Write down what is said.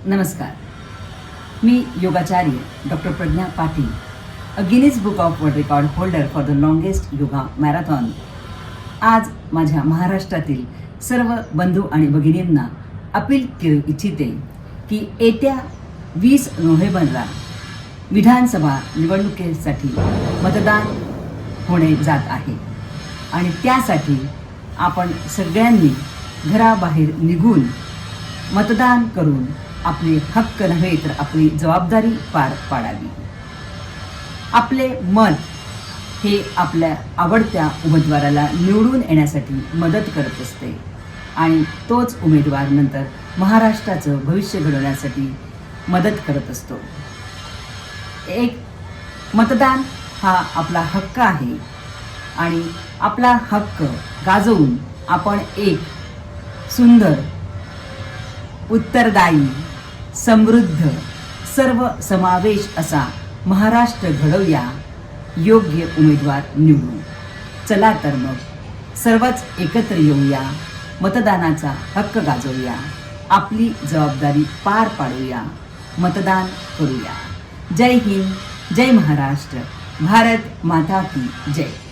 नमस्कार. मी योगाचार्य doctor Pragya Patil, a Guinness book of world record holder for the longest yoga marathon. आज माझ्या महाराष्ट्रातील सर्व बंधू आणि भगिनींना अपील करू इच्छिते की येत्या 20 नोव्हेंबरला विधानसभा निवडणुकीसाठी मतदान होणे जात आहे आणि त्यासाठी आपण सगळ्यांनी घराबाहेर निघून मतदान करून आपले हक्क नव्हे तर आपली जबाबदारी पार पाडावी. आपले मत हे आपल्या आवडत्या उमेदवाराला निवडून येण्यासाठी मदत करत असते आणि तोच उमेदवार नंतर महाराष्ट्राचं भविष्य घडवण्यासाठी मदत करत असतो. एक मतदान हा आपला हक्क आहे आणि आपला हक्क गाजवून आपण एक सुंदर, उत्तरदायी, समृद्ध, सर्व समावेश असा महाराष्ट्र घडवूया, योग्य उमेदवार निवडून. चला तर मग सर्वच एकत्र येऊया, मतदानाचा हक्क गाजवूया, आपली जबाबदारी पार पाडूया, मतदान करूया. जय हिंद, जय महाराष्ट्र, भारत माता की जय.